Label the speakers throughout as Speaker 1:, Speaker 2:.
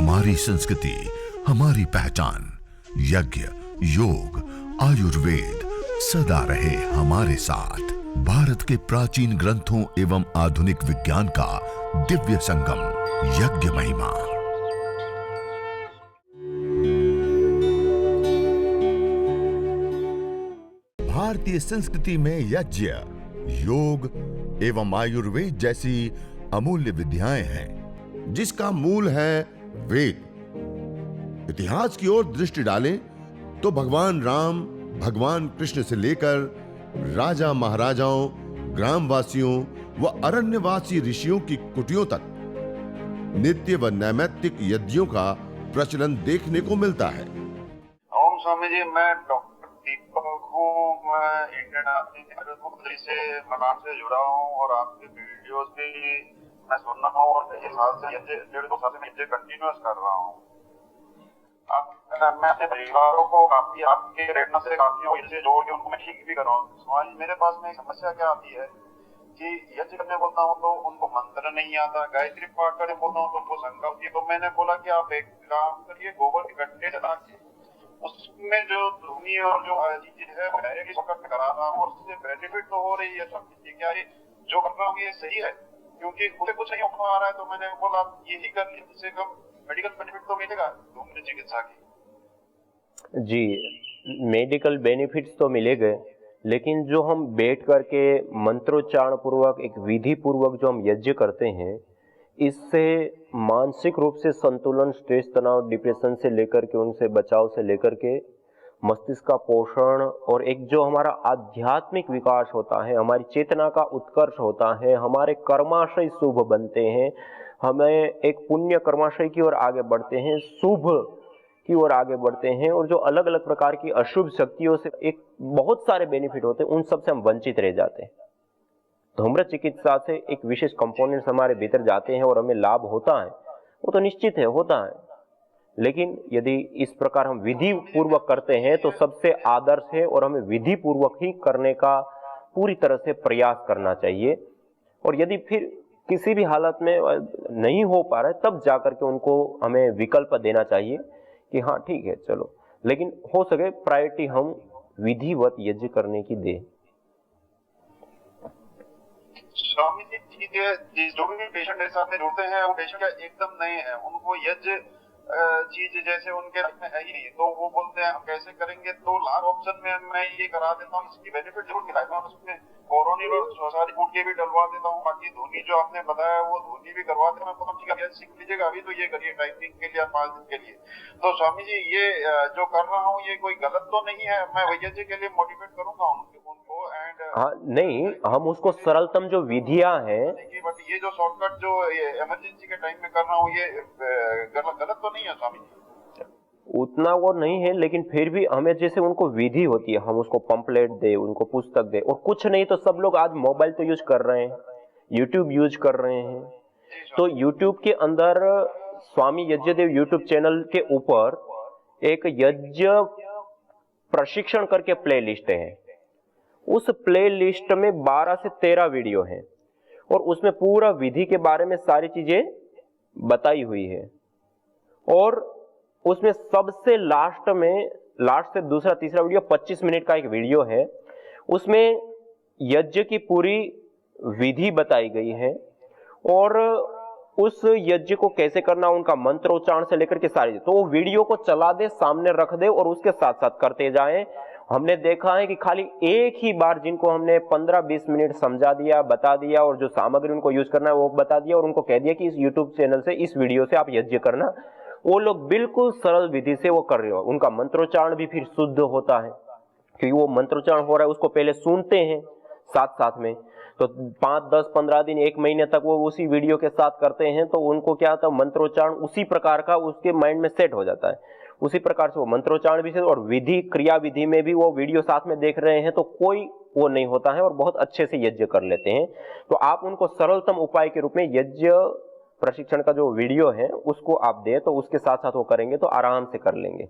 Speaker 1: हमारी संस्कृति, हमारी पहचान। यज्ञ, योग, आयुर्वेद सदा रहे हमारे साथ। भारत के प्राचीन ग्रंथों एवं आधुनिक विज्ञान का दिव्य संगम, यज्ञ महिमा। भारतीय संस्कृति में यज्ञ, योग एवं आयुर्वेद जैसी अमूल्य विद्याएं हैं, जिसका मूल है वेद। इतिहास की ओर दृष्टि डालें तो भगवान राम, भगवान कृष्ण से लेकर राजा महाराजाओं, ग्रामवासियों व अरण्यवासी ऋषियों की कुटियों तक नित्य व नैमित्तिक यज्ञों का प्रचलन देखने को मिलता है।
Speaker 2: ओम स्वामी जी, मैं डॉक्टर दीपक हूँ। मैं इंडियन आर्मी से मकान से जुड़ा हूँ और आपके वीडियोस भी मैं सुन रहा हूँ और ये साल से 1.5-2 साल से मैं इसे कंटिन्यूअस कर रहा हूँ। मैं अपने परिवारों को काफी आपके रेफरेंस से काफी इनसे जोड़ के उनको मैं ठीक भी कर रहा हूँ। स्वामी, मेरे पास में एक समस्या क्या आती है कि यज्ञ करने बोलता हूँ तो उनको मंत्र नहीं आता, गायत्री पाठ करने बोलता हूँ तो उनको शंका होती है। तो मैंने बोला कि आप एक काम करिए, गोबर के गड्ढे चला के उसमें जो धुनी और जो चीज है वो डायरेक्टली पकड़ करा रहा हूँ और उससे बेनिफिट तो हो रही है। स्वामी, क्या ये जो कर रहा हूँ ये सही है? क्योंकि मुझे कुछ नहीं हो रहा है तो मैंने बोला यही कर लिया, इससे कम मेडिकल बेनिफिट तो मिलेगा धूम्र चिकित्सा की।
Speaker 3: जी, मेडिकल बेनिफिट्स तो मिलेंगे, लेकिन जो हम बैठ करके मंत्रोच्चारण पूर्वक एक विधि पूर्वक जो हम यज्ञ करते हैं, इससे मानसिक रूप से संतुलन, स्ट्रेस, तनाव, डिप्रेशन से लेकर के उनसे बचाव से लेकर के मस्तिष्क का पोषण और एक जो हमारा आध्यात्मिक विकास होता है, हमारी चेतना का उत्कर्ष होता है, हमारे कर्माशय शुभ बनते हैं, हमें एक पुण्य कर्माशय की ओर आगे बढ़ते हैं, शुभ की ओर आगे बढ़ते हैं और जो अलग अलग प्रकार की अशुभ शक्तियों से एक बहुत सारे बेनिफिट होते हैं, उन सब से हम वंचित रह जाते हैं। धूम्र चिकित्सा से एक विशेष कंपोनेंट्स हमारे भीतर जाते हैं और हमें लाभ होता है, वो तो निश्चित है, होता है। लेकिन यदि इस प्रकार हम विधि पूर्वक करते हैं तो सबसे आदर्श है और हमें विधि पूर्वक ही करने का पूरी तरह से प्रयास करना चाहिए। और यदि फिर किसी भी हालत में नहीं हो पा रहा है तब जाकर के उनको हमें विकल्प देना चाहिए कि हाँ ठीक है चलो, लेकिन हो सके प्रायोरिटी हम विधिवत यज्ञ करने की दें।
Speaker 2: स्वामी जी, ठीक है, जो भी पेशेंट मेरे साथ में जुड़ते हैं वो पेशेंट एकदम नए हैं, उनको यज्ञ चीज जैसे उनके लाइफ में है ही नहीं, तो वो बोलते हैं हम कैसे करेंगे। तो लास्ट ऑप्शन में मैं ये करा देता हूँ, इसकी बेनिफिट जरूर मिला है। उसमें कोरोनिल और श्वासारी फूड के भी डलवा देता हूँ, बाकी धोनी जो आपने बताया वो धोनी भी करवा देता हूँ। ठीक है, सीख लीजिएगा, अभी तो ये करिए टाइपिंग के लिए 5 दिन के लिए। तो स्वामी जी, ये जो कर रहा हूँ ये कोई गलत तो नहीं है? मैं वैद्य जी के लिए मोटिवेट करूंगा उनको एंड
Speaker 3: हाँ, नहीं, हम उसको सरलतम जो विधियां हैं,
Speaker 2: बट ये जो शॉर्टकट जो इमरजेंसी के टाइम में कर रहा हूँ ये गलत तो नहीं है स्वामी जी?
Speaker 3: उतना वो नहीं है, लेकिन फिर भी हमें जैसे उनको विधि होती है, हम उसको पंपलेट दे, उनको पुस्तक दे, और कुछ नहीं तो सब लोग आज मोबाइल तो यूज कर रहे हैं, यूट्यूब यूज कर रहे हैं। तो यूट्यूब के अंदर स्वामी यज्ञदेव यूट्यूब चैनल के ऊपर एक यज्ञ प्रशिक्षण करके प्ले लिस्ट है। उस प्ले लिस्ट में 12 से 13 वीडियो हैं और उसमें पूरा विधि के बारे में सारी चीजें बताई हुई है। और उसमें सबसे लास्ट में, लास्ट से दूसरा तीसरा वीडियो 25 मिनट का एक वीडियो है, उसमें यज्ञ की पूरी विधि बताई गई है और उस यज्ञ को कैसे करना, उनका मंत्रोच्चारण से लेकर के सारी। तो वो वीडियो को चला दे, सामने रख दे और उसके साथ साथ करते जाएं। हमने देखा है कि खाली एक ही बार जिनको हमने 15-20 मिनट समझा दिया, बता दिया और जो सामग्री उनको यूज करना है वो बता दिया और उनको कह दिया कि इस यूट्यूब चैनल से, इस वीडियो से आप यज्ञ करना, वो लोग बिल्कुल सरल विधि से वो कर रहे हो। उनका मंत्रोच्चारण भी फिर शुद्ध होता है क्योंकि वो मंत्रोच्चारण हो रहा है उसको पहले सुनते हैं साथ साथ में। तो 5, 10, 15 दिन, 1 महीने तक वो उसी वीडियो के साथ करते हैं तो उनको क्या होता है, मंत्रोच्चारण उसी प्रकार का उसके माइंड में सेट हो जाता है। उसी प्रकार से वो मंत्रोच्चारण भी से और विधि, क्रिया विधि में भी वो वीडियो साथ में देख रहे हैं तो कोई वो नहीं होता है और बहुत अच्छे से यज्ञ कर लेते हैं। तो आप उनको सरलतम उपाय के रूप में यज्ञ प्रशिक्षण का जो वीडियो है उसको आप दें तो उसके साथ साथ वो करेंगे तो आराम से कर लेंगे।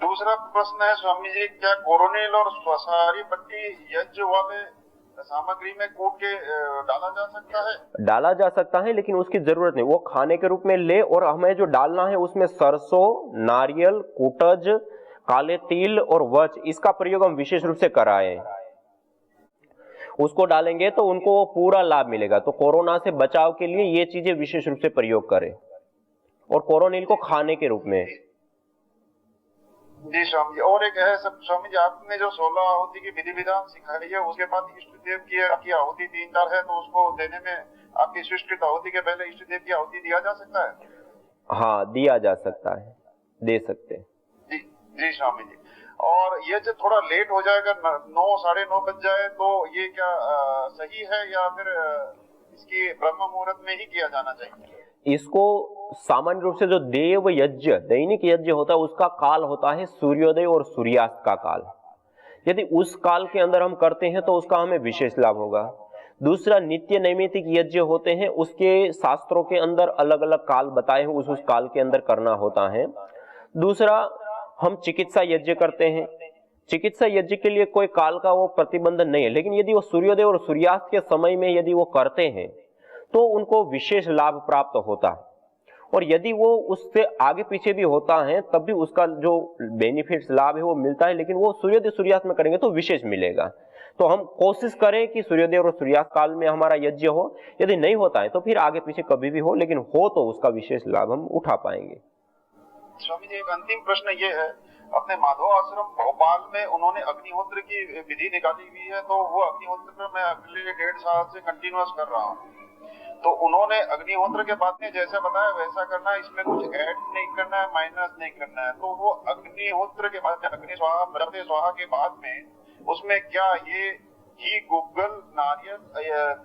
Speaker 2: दूसरा प्रश्न है स्वामी जी, क्या कोरोनिल और श्वासारी पट्टी यज्ञ वाले सामग्री में कूट के डाला जा सकता है?
Speaker 3: डाला जा सकता है, लेकिन उसकी जरूरत नहीं। वो खाने के रूप में ले, और हमें जो डालना है उसमें सरसों, नारियल, कूटज, काले तिल और वच, इसका प्रयोग हम विशेष रूप से कराएं। उसको डालेंगे तो उनको पूरा लाभ मिलेगा। तो कोरोना से बचाव के लिए ये चीजें विशेष रूप से प्रयोग करें, और कोरोनिल को खाने के रूप में।
Speaker 2: जी स्वामी जी, और एक है सब स्वामी जी, आपने जो 16 आहुति की विधि विधान सिखाई है, उसके बाद इष्ट देव की आहुति 3-4 है, तो उसको देने में आपकी स्वीकृत आहुति के पहले इष्ट देव की आहुति दिया जा सकता है?
Speaker 3: हाँ, दिया जा सकता है, दे सकते हैं।
Speaker 2: जी जी स्वामी जी। और ये जो थोड़ा लेट हो जाएगा, 9 साढ़े 9 बज जाए, तो ये क्या सही है, या फिर इसकी ब्रह्म मुहूर्त में ही किया जाना चाहिए?
Speaker 3: इसको सामान्य रूप से जो देव यज्ञ, दैनिक यज्ञ होता है, उसका काल होता है सूर्योदय और सूर्यास्त का काल। यदि उस काल के अंदर हम करते हैं तो उसका हमें विशेष लाभ होगा। दूसरा, नित्य नैमित्तिक यज्ञ होते हैं, उसके शास्त्रों के अंदर अलग अलग काल बताए हैं, उस काल के अंदर करना होता है। दूसरा, हम चिकित्सा यज्ञ करते हैं। चिकित्सा यज्ञ के लिए कोई काल का वो प्रतिबंध नहीं है, लेकिन यदि वो सूर्योदय और सूर्यास्त के समय में यदि वो करते हैं तो उनको विशेष लाभ प्राप्त होता है। और यदि वो उससे आगे पीछे भी होता है तब भी उसका जो बेनिफिट्स, लाभ है वो मिलता है, लेकिन वो सूर्योदय सूर्यास्त में करेंगे तो विशेष मिलेगा। तो हम कोशिश करें कि सूर्योदय और सूर्यास्त काल में हमारा यज्ञ हो। यदि नहीं होता है तो फिर आगे पीछे कभी भी हो, लेकिन हो तो उसका विशेष लाभ हम उठा पाएंगे।
Speaker 2: स्वामी जी, एक अंतिम प्रश्न ये है, अपने माधव आश्रम भोपाल में उन्होंने अग्निहोत्र की विधि निकाली हुई है, तो वो अग्निहोत्र मैं अगले 1.5 साल से कंटिन्यूअस कर रहा हूँ। तो उन्होंने अग्निहोत्र के बाद में जैसा बताया वैसा करना है, इसमें कुछ ऐड नहीं करना है, माइनस नहीं करना है। तो वो अग्निहोत्र के बाद, अग्नि स्वाहा प्रजापति स्वाहा के बाद में उसमें क्या ये घी, गुग्गल, नारियल,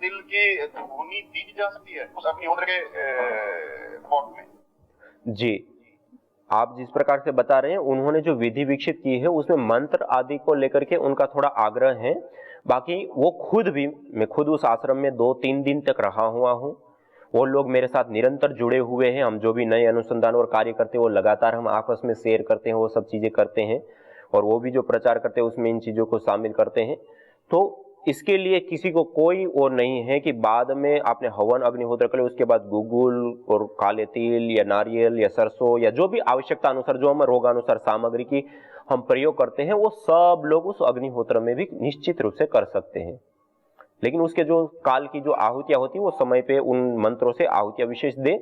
Speaker 2: तिल की धुनी दी जा सकती है उस अग्निहोत्र के पॉट में?
Speaker 3: जी, आप जिस प्रकार से बता रहे हैं, उन्होंने जो विधि विकसित की है उसमें मंत्र आदि को लेकर के उनका थोड़ा आग्रह है। बाकी वो खुद भी, मैं खुद उस आश्रम में 2-3 दिन तक रहा हुआ हूँ। वो लोग मेरे साथ निरंतर जुड़े हुए हैं। हम जो भी नए अनुसंधान और कार्य करते हैं वो लगातार हम आपस में शेयर करते हैं, वो सब चीजें करते हैं, और वो भी जो प्रचार करते हैं उसमें इन चीजों को शामिल करते हैं। तो इसके लिए किसी को कोई और नहीं है कि बाद में आपने हवन अग्निहोत्र कर लिया, उसके बाद गुगुल और काले तिल या नारियल या सरसों या जो भी आवश्यकता अनुसार, जो हम रोगानुसार सामग्री की हम प्रयोग करते हैं, वो सब लोग उस अग्निहोत्र में भी निश्चित रूप से कर सकते हैं। लेकिन उसके जो काल की जो आहुतियां होती है वो समय पे उन मंत्रों से आहुतियां विशेष दें,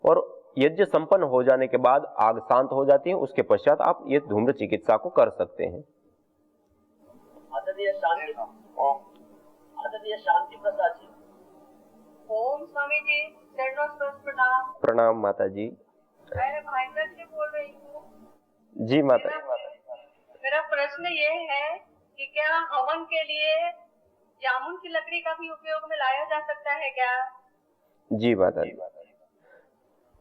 Speaker 3: और यज्ञ संपन्न हो जाने के बाद आग शांत हो जाती है, उसके पश्चात आप ये धूम्र चिकित्सा को कर सकते हैं।
Speaker 4: शांति प्रसाद जी। ओम स्वामी जी, चरणों स्पर्श प्रणाम।
Speaker 3: प्रणाम माता जी।
Speaker 4: मैं भाईंदर से बोल रही हूँ।
Speaker 3: जी माता।
Speaker 4: मेरा प्रश्न ये है कि क्या हवन के लिए जामुन की लकड़ी का भी उपयोग में लाया जा सकता है क्या?
Speaker 3: जी माता जी।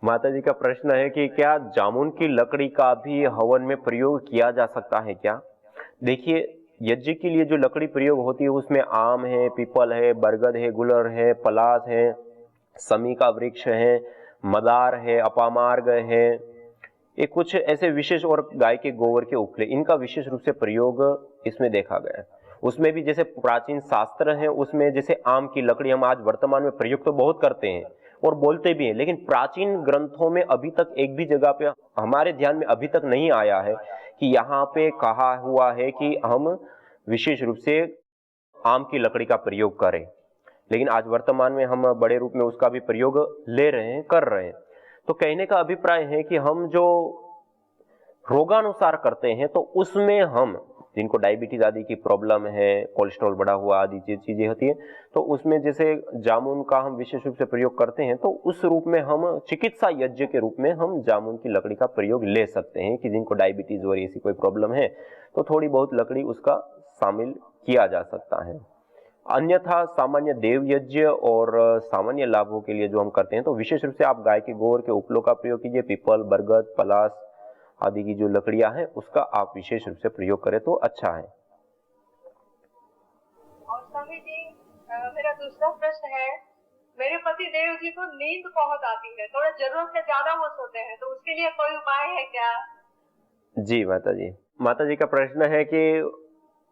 Speaker 3: माता जी का प्रश्न है कि क्या जामुन की लकड़ी का भी हवन में प्रयोग किया जा सकता है क्या? देखिए, यज्ञ के लिए जो लकड़ी प्रयोग होती है उसमें आम है, पीपल है, बरगद है, गुलर है, पलास है, समी का वृक्ष है, मदार है, अपामार्ग है, ये कुछ ऐसे विशेष, और गाय के गोबर के उपले, इनका विशेष रूप से प्रयोग इसमें देखा गया है। उसमें भी जैसे प्राचीन शास्त्र हैं, उसमें जैसे आम की लकड़ी हम आज वर्तमान में प्रयोग तो बहुत करते हैं और बोलते भी हैं, लेकिन प्राचीन ग्रंथों में अभी तक एक भी जगह पे हमारे ध्यान में अभी तक नहीं आया है कि यहाँ पे कहा हुआ है कि हम विशेष रूप से आम की लकड़ी का प्रयोग करें। लेकिन आज वर्तमान में हम बड़े रूप में उसका भी प्रयोग ले रहे हैं, कर रहे हैं। तो कहने का अभिप्राय है कि हम जो रोगानुसार करते हैं तो उसमें हम, जिनको डायबिटीज आदि की प्रॉब्लम है, कोलेस्ट्रॉल बढ़ा हुआ आदि चीजें होती है, तो उसमें जैसे जामुन का हम विशेष रूप से प्रयोग करते हैं, तो उस रूप में हम चिकित्सा यज्ञ के रूप में हम जामुन की लकड़ी का प्रयोग ले सकते हैं कि जिनको डायबिटीज और ऐसी कोई प्रॉब्लम है तो थोड़ी बहुत लकड़ी उसका शामिल किया जा सकता है। अन्यथा सामान्य देव यज्ञ और सामान्य लाभों के लिए जो हम करते हैं तो विशेष रूप से आप गाय के गोबर के उपलों का प्रयोग कीजिए। पीपल, बरगद, पलास आदि की जो लकड़ियां हैं उसका आप विशेष रूप से प्रयोग करें तो अच्छा है।
Speaker 4: और स्वामी जी, मेरा दूसरा प्रश्न है, मेरे पति देव जी को नींद बहुत आती है, थोड़ा जरूरत से ज्यादा वो सोते हैं, तो उसके लिए कोई उपाय है क्या?
Speaker 3: जी माता जी का प्रश्न है कि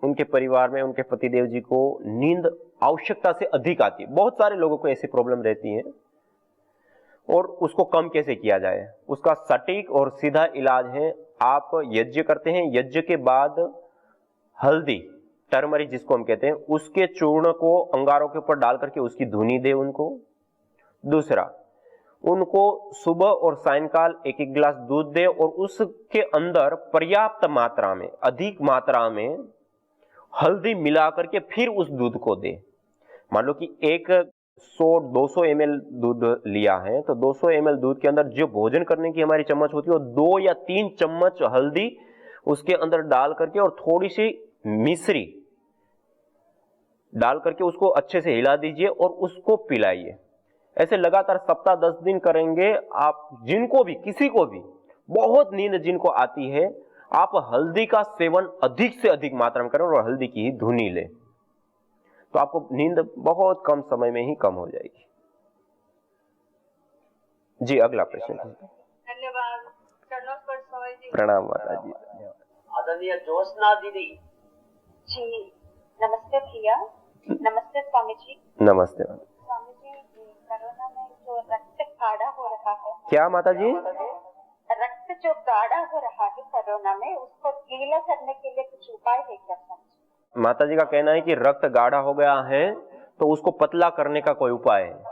Speaker 3: उनके परिवार में उनके पतिदेव जी को नींद आवश्यकता से अधिक आती है। बहुत सारे लोगों को ऐसी प्रॉब्लम रहती है, और उसको कम कैसे किया जाए, उसका सटीक और सीधा इलाज है, आप यज्ञ करते हैं, यज्ञ के बाद हल्दी, टर्मरिक जिसको हम कहते हैं, उसके चूर्ण को अंगारों के ऊपर डाल करके उसकी धुनी दे उनको। दूसरा, उनको सुबह और सायंकाल एक एक गिलास दूध दे और उसके अंदर पर्याप्त मात्रा में, अधिक मात्रा में हल्दी मिला करके फिर उस दूध को दे। मान लो कि 100-200 ml दूध लिया है, तो 200 ml दूध के अंदर जो भोजन करने की हमारी चम्मच होती है वो 2 या 3 चम्मच हल्दी उसके अंदर डाल करके और थोड़ी सी मिश्री डाल करके उसको अच्छे से हिला दीजिए और उसको पिलाइए। ऐसे लगातार सप्ताह 10 दिन करेंगे आप। जिनको भी, किसी को भी बहुत नींद जिनको आती है, आप हल्दी का सेवन अधिक से अधिक मात्रा में करें और हल्दी की ही धुनी लें, तो आपको नींद बहुत कम समय में ही कम हो जाएगी। जी, अगला प्रश्न।
Speaker 4: धन्यवाद। चरणोस्पर्श स्वामी जी।
Speaker 3: प्रणाम माता जी।
Speaker 5: आदरणीय ज्योत्सना दीदी
Speaker 4: जी नमस्ते प्रिया। नमस्ते स्वामी जी।
Speaker 3: नमस्ते।
Speaker 4: स्वामी जी, कोरोना में जो रक्त गाढ़ा हो रहा है,
Speaker 3: क्या माता जी?
Speaker 4: रक्त जो गाढ़ा हो रहा है कोरोना में, उसको गीला करने के लिए कुछ उपाय है क्या स्वामी जी?
Speaker 3: माता जी का कहना है कि रक्त गाढ़ा हो गया है तो उसको पतला करने का कोई उपाय है।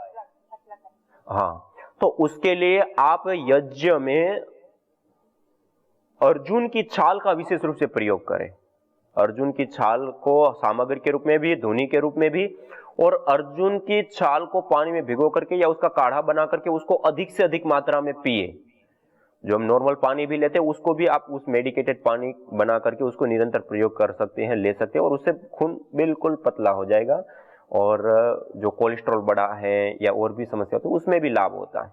Speaker 3: हाँ, तो उसके लिए आप यज्ञ में अर्जुन की छाल का विशेष रूप से प्रयोग करें। अर्जुन की छाल को सामग्री के रूप में भी, धुनी के रूप में भी, और अर्जुन की छाल को पानी में भिगो करके या उसका काढ़ा बना करके उसको अधिक से अधिक मात्रा में पिए। जो हम नॉर्मल पानी भी लेते हैं उसको भी आप उस मेडिकेटेड पानी बना करके उसको निरंतर प्रयोग कर सकते हैं, ले सकते हैं, और उससे खून बिल्कुल पतला हो जाएगा। और जो कोलेस्ट्रॉल बढ़ा है या और भी समस्या होती है उसमें भी लाभ होता है।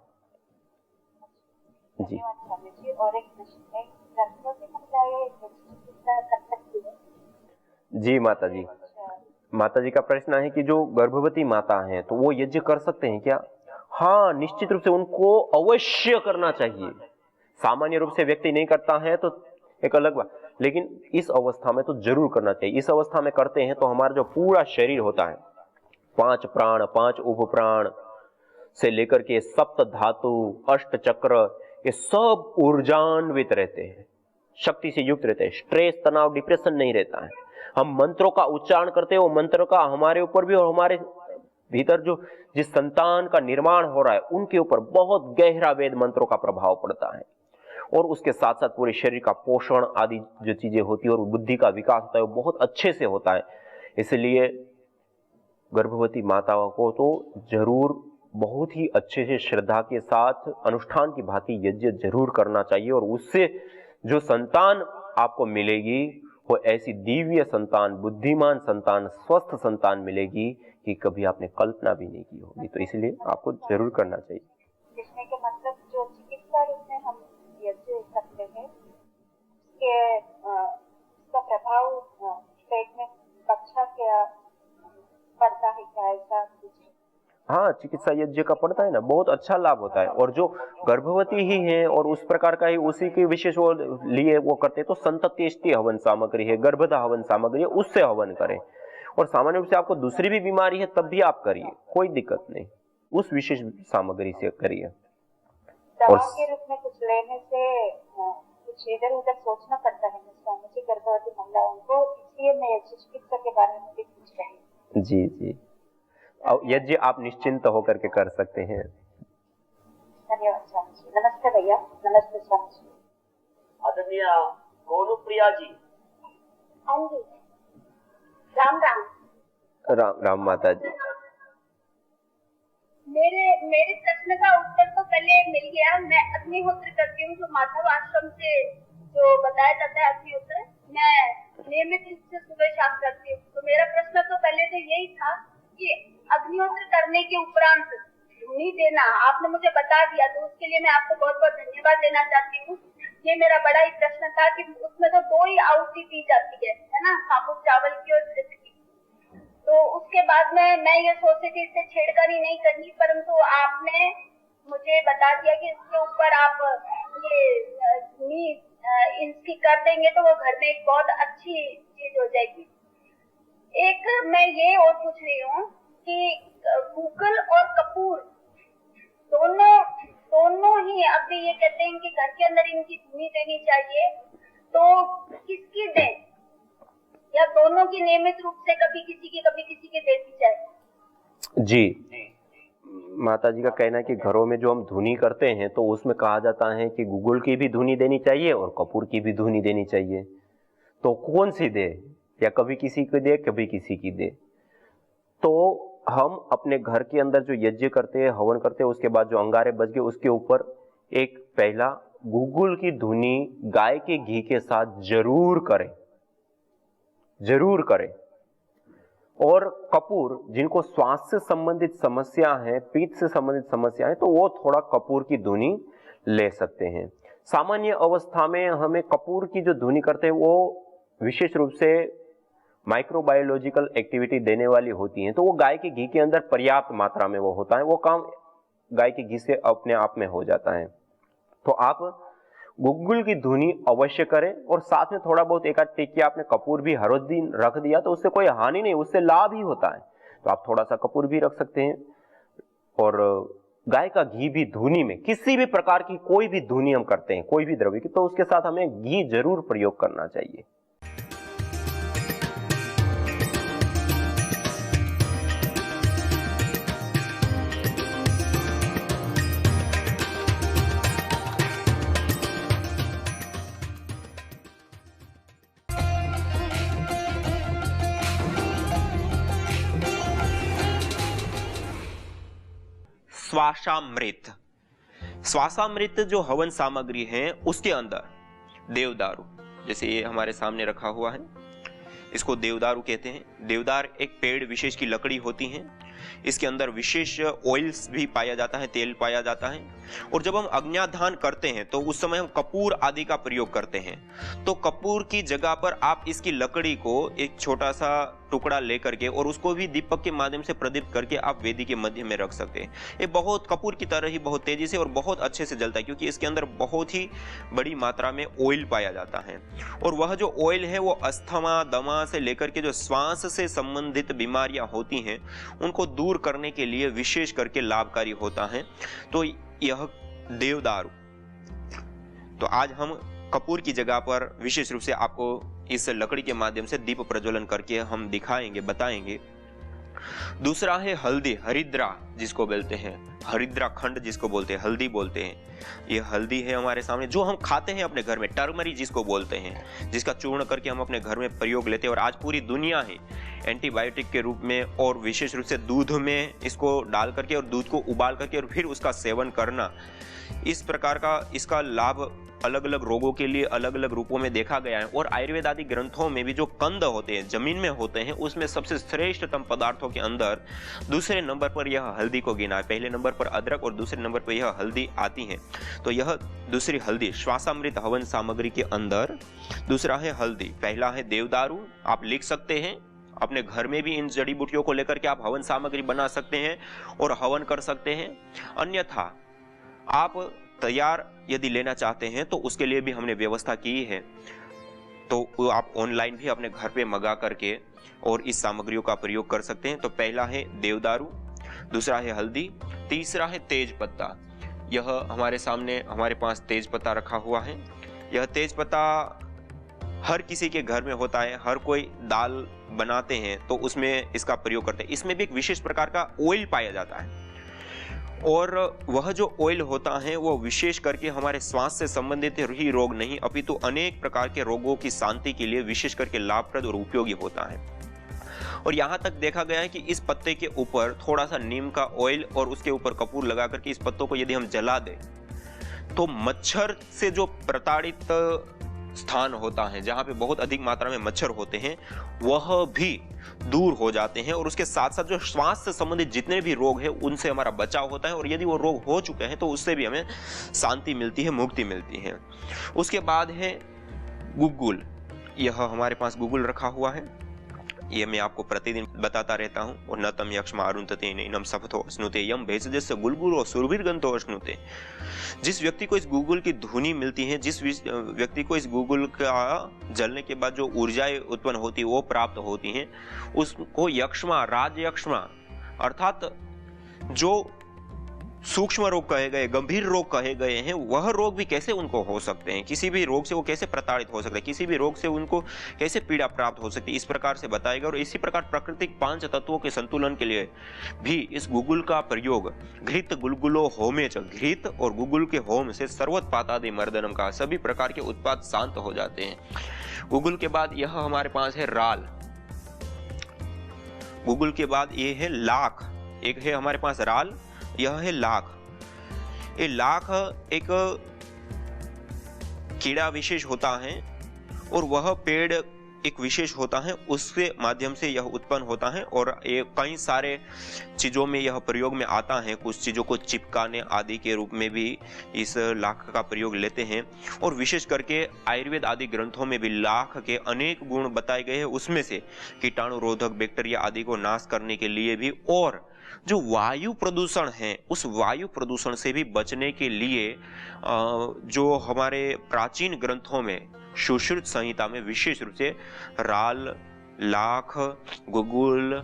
Speaker 3: जी
Speaker 4: और एक प्रश्न है, गर्भवती महिलाएं कर सकती है?
Speaker 3: जी माता जी, माता जी का प्रश्न है कि जो गर्भवती माता हैं तो वो यज्ञ कर सकते हैं क्या? हाँ, निश्चित रूप से उनको अवश्य करना चाहिए। सामान्य रूप से व्यक्ति नहीं करता है तो एक अलग बात, लेकिन इस अवस्था में तो जरूर करना चाहिए। इस अवस्था में करते हैं तो हमारा जो पूरा शरीर होता है, 5 प्राण, 5 उपप्राण से लेकर के सप्त धातु, अष्ट चक्र, ये सब ऊर्जान्वित रहते हैं, शक्ति से युक्त रहते हैं। स्ट्रेस, तनाव, डिप्रेशन नहीं रहता है। हम मंत्रों का उच्चारण करते हैं, वो मंत्र का हमारे ऊपर भी और हमारे भीतर जो जिस संतान का निर्माण हो रहा है उनके ऊपर बहुत गहरा वेद मंत्रों का प्रभाव पड़ता है। और उसके साथ साथ पूरे शरीर का पोषण आदि जो चीजें होती है और बुद्धि का विकास होता है वो बहुत अच्छे से होता है। इसलिए गर्भवती माताओं को तो जरूर बहुत ही अच्छे से श्रद्धा के साथ अनुष्ठान की भांति यज्ञ जरूर करना चाहिए, और उससे जो संतान आपको मिलेगी वो ऐसी दिव्य संतान, बुद्धिमान संतान, स्वस्थ संतान मिलेगी कि कभी आपने कल्पना भी नहीं की होगी। तो इसलिए आपको जरूर करना चाहिए।
Speaker 4: जिसमें के मतलब जो चिकित्सा रूप में हम यज्ञ करते हैं कि उसका प्रभाव पेट में बच्चा क्या पड़ता है क्या, ऐसा कुछ?
Speaker 3: हाँ, चिकित्सा यज्ञ का पड़ता है ना, बहुत अच्छा लाभ होता है। और जो गर्भवती ही है और उस प्रकार का ही उसी की विशेष वो लिए वो करते हैं तो संतत्येष्टि हवन सामग्री है, गर्भधा हवन सामग्री है, उससे हवन करें। और सामान्य रूप से आपको दूसरी भी बीमारी है तब भी आप करिए, कोई दिक्कत नहीं, उस विशेष सामग्री से करिए।
Speaker 4: दवा के रूप में कुछ लेने से कुछ इधर उधर सोचना पड़ता है मुझे गर्भवती महिलाओं को, इसलिए मैं चिकित्सा के बारे में भी पूछ रही हूँ।
Speaker 3: जी जी, यज्ञ आप निश्चिंत होकर के कर सकते हैं।
Speaker 4: धन्यवाद स्वामी जी। नमस्ते भैया। नमस्ते स्वामी जी।
Speaker 5: आदरणीय गोनुप्रिया जी।
Speaker 4: हाँ जी, राम राम।
Speaker 3: राम राम माता जी।
Speaker 4: मेरे प्रश्न का उत्तर तो पहले मिल गया। मैं अग्निहोत्र करती हूँ, जो माधव आश्रम से जो बताया जाता है अग्निहोत्र, मैं नियमित रूप से सुबह शाम करती हूँ। तो मेरा प्रश्न तो पहले तो यही था कि अग्निहोत्र करने के उपरांत धुनी देना आपने मुझे बता दिया, तो उसके लिए मैं आपको बहुत बहुत धन्यवाद देना चाहती हूँ। ये मेरा बड़ा ही प्रश्न था कि उसमें तो 2 ही आहुति दी जाती है ना, साबुत चावल की और घृत की। तो उसके बाद में मैं ये सोची थी इससे छेड़खानी नहीं करनी, परंतु आपने मुझे बता दिया कि इसके ऊपर आप ये धुनी इसकी कर देंगे तो वो घर में एक बहुत अच्छी चीज हो जाएगी। एक मैं ये और पूछ रही हूँ कि गूगल और कपूर दोनों ही अभी ये कहते हैं कि घर के अंदर इनकी धुनी देनी चाहिए, तो किसकी दें, या दोनों की नियमित रूप से कभी किसी की देती जाए?
Speaker 3: जी, माता जी का कहना है कि घरों में जो हम धुनी करते हैं तो उसमें कहा जाता है कि गूगल की भी धुनी देनी चाहिए और कपूर की भी धुनी देनी चाहिए। तो कौन सी दे, या कभी किसी को दे कभी किसी की दे? तो हम अपने घर के अंदर जो यज्ञ करते हैं, हवन करते हैं, उसके बाद जो अंगारे बच गए उसके ऊपर एक पहला गूगल की धुनी गाय के घी के साथ जरूर करें। और कपूर, जिनको श्वास से संबंधित समस्या है, पीठ से संबंधित समस्या है, तो वो थोड़ा कपूर की धुनी ले सकते हैं। सामान्य अवस्था में हमें कपूर की जो धुनी करते हैं वो विशेष रूप से माइक्रोबायोलॉजिकल एक्टिविटी देने वाली होती हैं, तो वो गाय के घी के अंदर पर्याप्त मात्रा में वो होता है, वो काम गाय के घी से अपने आप में हो जाता है। तो आप गूगल की धुनी अवश्य करें, और साथ में थोड़ा बहुत एक आध टिकिया आपने कपूर भी हर दिन रख दिया तो उससे कोई हानि नहीं, उससे लाभ ही होता है। तो आप थोड़ा सा कपूर भी रख सकते हैं। और गाय का घी भी धुनी में, किसी भी प्रकार की कोई भी धुनी हम करते हैं, कोई भी द्रव्य की, तो उसके साथ हमें घी जरूर प्रयोग करना चाहिए। श्वासामृत जो हवन सामग्री है उसके अंदर देवदारू, जैसे ये हमारे सामने रखा हुआ है, इसको देवदारू कहते हैं। देवदार एक पेड़ विशेष की लकड़ी होती है। इसके अंदर विशेष ऑयल्स भी पाया जाता है, तेल पाया जाता है। और जब हम अग्न्याधान करते हैं तो उस समय हम कपूर आदि का प्रयोग करते हैं। तो कपूर की जगह पर आप इसकी लकड़ी को एक छोटा सा टुकड़ा लेकर के और उसको भी दीपक के माध्यम से प्रदीप्त करके आप वेदी के मध्य में रख सकते हैं। ये बहुत कपूर की तरह ही बहुत तेजी से और बहुत अच्छे से जलता है, क्योंकि इसके अंदर बहुत ही बड़ी मात्रा में ऑयल पाया जाता है। और वह जो ऑयल है वो अस्थमा, दमा से लेकर के जो श्वास से संबंधित बीमारियां होती हैं उनको दूर करने के लिए विशेष करके लाभकारी होता है। तो यह देवदारू, तो आज हम कपूर की जगह पर विशेष रूप से आपको इस लकड़ी के माध्यम से दीप प्रज्वलन करके हम दिखाएंगे, बताएंगे। दूसरा है हल्दी, हरिद्रा जिसको बोलते हैं, हरिद्रा खंड जिसको बोलते हैं, हल्दी बोलते हैं। ये हल्दी है हमारे सामने जो हम खाते हैं अपने घर में, टर्मरी जिसको बोलते हैं, जिसका चूर्ण करके हम अपने घर में प्रयोग लेते हैं। और आज पूरी दुनिया ही एंटीबायोटिक के रूप में और विशेष रूप से दूध में इसको डाल करके और दूध को उबाल करके और फिर उसका सेवन करना, इस प्रकार का इसका लाभ अलग अलग रोगों के लिए अलग अलग रूपों में देखा गया है। और आयुर्वेद आदि ग्रंथों में भी जो कंद होते हैं, जमीन में होते हैं, उसमें सबसे श्रेष्ठतम पदार्थों के अंदर दूसरे नंबर पर यह हल्दी को गिना है। पहले नंबर पर अदरक और दूसरे नंबर पर यह हल्दी आती है। तो यह दूसरी हल्दी श्वासामृत हवन सामग्री के अंदर दूसरा है हल्दी, पहला है देवदारू। आप लिख सकते हैं, अपने घर में भी इन जड़ी बूटियों को लेकर के आप हवन सामग्री बना सकते हैं और हवन कर सकते हैं। अन्यथा आप तैयार यदि लेना चाहते हैं तो उसके लिए भी हमने व्यवस्था की है, तो आप ऑनलाइन भी अपने घर पे मंगा करके और इस सामग्रियों का प्रयोग कर सकते हैं। तो पहला है देवदारू, दूसरा है हल्दी, तीसरा है तेज पत्ता। यह हमारे सामने हमारे पास तेज पत्ता रखा हुआ है। यह तेज पत्ता हर किसी के घर में होता है, हर कोई दाल बनाते हैं तो उसमें इसका प्रयोग करते हैं। इसमें भी एक विशेष प्रकार का ऑयल पाया जाता है, और वह जो ऑयल होता है वो विशेष करके हमारे श्वास से संबंधित ही रोग नहीं अपितु अनेक प्रकार के रोगों की शांति के लिए विशेष करके लाभप्रद और उपयोगी होता है। और यहाँ तक देखा गया है कि इस पत्ते के ऊपर थोड़ा सा नीम का ऑयल और उसके ऊपर कपूर लगा करके इस पत्तों को यदि हम जला दें तो मच्छर से जो प्रताड़ित स्थान होता है, जहाँ पे बहुत अधिक मात्रा में मच्छर होते हैं, वह भी दूर हो जाते हैं। और उसके साथ साथ जो श्वास से संबंधित जितने भी रोग हैं उनसे हमारा बचाव होता है। और यदि वो रोग हो चुके हैं तो उससे भी हमें शांति मिलती है, मुक्ति मिलती है। उसके बाद है गुग्गुल। यह हमारे पास गुग्गुल रखा हुआ है।
Speaker 6: ये मैं आपको प्रतिदिन बताता रहता हूँ। और न तम यक्ष्मा अरुंधते नैनम सपथो अश्नुते यम भेषजस्य गुलगुलो सुरभिर्गंतो अश्नुते। जिस व्यक्ति को इस गूगल की धुनी मिलती है, जिस व्यक्ति को इस गूगल का जलने के बाद जो ऊर्जाएं उत्पन्न होती है वो प्राप्त होती हैं, उसको यक्ष्मा, राज यक्ष्मा अर्थात जो सूक्ष्म रोग कहे गए, गंभीर रोग कहे गए हैं, वह रोग भी कैसे उनको हो सकते हैं, किसी भी रोग से वो कैसे प्रताड़ित हो सकते हैं, किसी भी रोग से उनको कैसे पीड़ा प्राप्त हो सकती है, इस प्रकार से बताएगा। और इसी प्रकार प्राकृतिक 5 तत्वों के संतुलन के लिए भी इस गुगुल का प्रयोग घृत गुलगुलो होमेच, घृत और गुगुल के होम से सर्वोत्पातादि मर्दनम का, सभी प्रकार के उत्पाद शांत हो जाते हैं। गुगुल के बाद यह हमारे पास है राल, गुगुल के बाद ये है लाख, एक है हमारे पास राल, यह है लाख। ये लाख एक कीड़ा विशेष होता है और वह पेड़ एक विशेष होता है, उसके माध्यम से यह उत्पन्न होता है और ये कई सारे चीजों में यह प्रयोग में आता है। कुछ चीजों को चिपकाने आदि के रूप में भी इस लाख का प्रयोग लेते हैं और विशेष करके आयुर्वेद आदि ग्रंथों में भी लाख के अनेक गुण बताए गए हैं। उसमें से कीटाणु रोधक, बैक्टीरिया आदि को नाश करने के लिए भी, और जो वायु प्रदूषण है उस वायु प्रदूषण से भी बचने के लिए जो हमारे प्राचीन ग्रंथों में सुश्रुत संहिता में विशेष रूप से राल, लाख, गुगुल,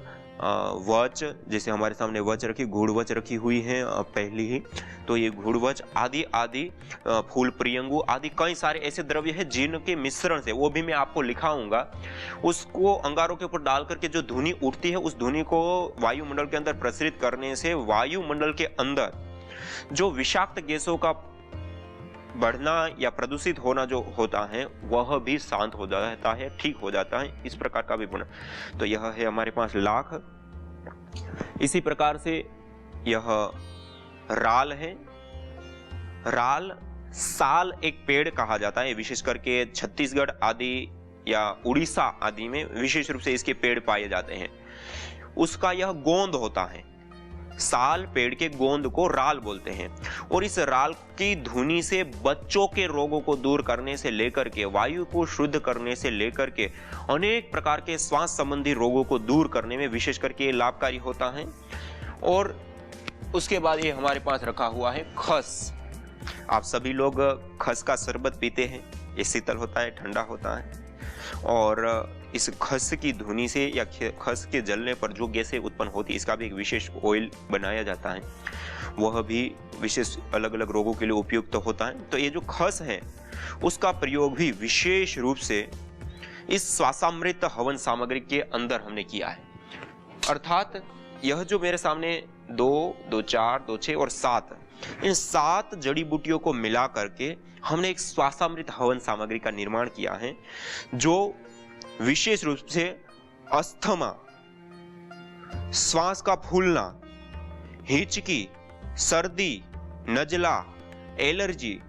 Speaker 6: वच, जैसे हमारे सामने वच रखी, घुड़वच रखी हुई है पहली ही, तो ये घुड़वच आदि आदि, फूल प्रियंगु आदि कई सारे ऐसे द्रव्य हैं जिनके मिश्रण से, वो भी मैं आपको लिखाऊंगा, उसको अंगारों के ऊपर डाल करके जो धुनी उठती है उस धुनी को वायुमंडल के अंदर प्रसरित करने से वायुमंडल के अंदर जो विषाक्त गैसों का बढ़ना या प्रदूषित होना जो होता है वह भी शांत हो जाता है, ठीक हो जाता है। इस प्रकार का भी गुण, तो यह है हमारे पास लाख। इसी प्रकार से यह राल है। राल साल एक पेड़ कहा जाता है, विशेष करके छत्तीसगढ़ आदि या उड़ीसा आदि में विशेष रूप से इसके पेड़ पाए जाते हैं। उसका यह गोंद होता है, साल पेड़ के गोंद को राल बोलते हैं। और इस राल की धुनी से बच्चों के रोगों को दूर करने से लेकर के, वायु को शुद्ध करने से लेकर के अनेक प्रकार के श्वास संबंधी रोगों को दूर करने में विशेष करके ये लाभकारी होता है। और उसके बाद ये हमारे पास रखा हुआ है खस। आप सभी लोग खस का शरबत पीते हैं, ये शीतल होता है, ठंडा होता है। और इस खस की धुनी से या खस के जलने पर जो गैसें उत्पन्न होती है, इसका भी एक विशेष ऑयल बनाया जाता है, वह भी विशेष अलग अलग रोगों के लिए उपयुक्त होता है। तो ये जो खस है उसका प्रयोग भी विशेष रूप से इस श्वासामृत हवन सामग्री के अंदर हमने किया है। अर्थात यह जो मेरे सामने 2, 2, 4, 2, 6 और 7, इन 7 जड़ी बूटियों को मिला करके हमने एक श्वासामृत हवन सामग्री का निर्माण किया है, जो विशेष रूप से अस्थमा, श्वास का फूलना, हिचकी, सर्दी, नजला, एलर्जी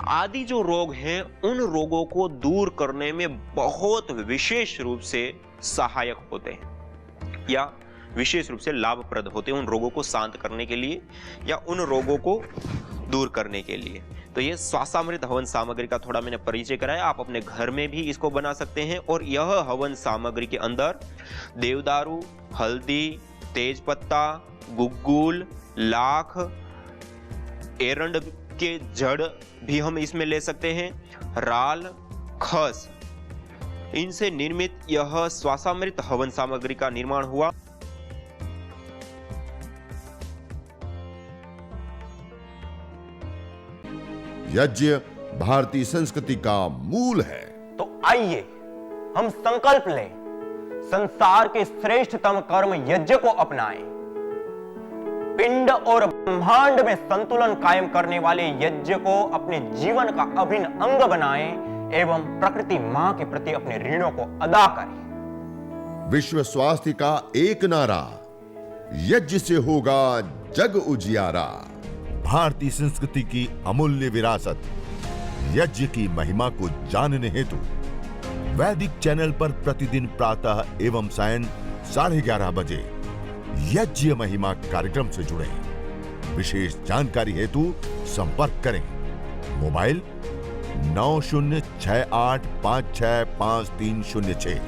Speaker 6: आदि जो रोग हैं उन रोगों को दूर करने में बहुत विशेष रूप से सहायक होते हैं या विशेष रूप से लाभप्रद होते हैं, उन रोगों को शांत करने के लिए या उन रोगों को दूर करने के लिए। तो ये श्वासामृत हवन सामग्री का थोड़ा मैंने परिचय कराया। आप अपने घर में भी इसको बना सकते हैं। और यह हवन सामग्री के अंदर देवदारू, हल्दी, तेजपत्ता, गुग्गुल, लाख, एरंड के जड़ भी हम इसमें ले सकते हैं, राल, खस, इनसे निर्मित यह श्वासामृत हवन सामग्री का निर्माण हुआ।
Speaker 1: यज्ञ भारतीय संस्कृति का मूल है।
Speaker 7: तो आइए हम संकल्प लें, संसार के श्रेष्ठतम कर्म यज्ञ को अपनाएं। पिंड और ब्रह्मांड में संतुलन कायम करने वाले यज्ञ को अपने जीवन का अभिन्न अंग बनाएं एवं प्रकृति मां के प्रति अपने ऋणों को अदा करें।
Speaker 1: विश्व स्वास्थ्य का एक नारा, यज्ञ से होगा जग उजियारा। भारतीय संस्कृति की अमूल्य विरासत यज्ञ की महिमा को जानने हेतु वैदिक चैनल पर प्रतिदिन प्रातः एवं सायं 11:30 बजे यज्ञ महिमा कार्यक्रम से जुड़ें। विशेष जानकारी हेतु संपर्क करें। मोबाइल 9068565306।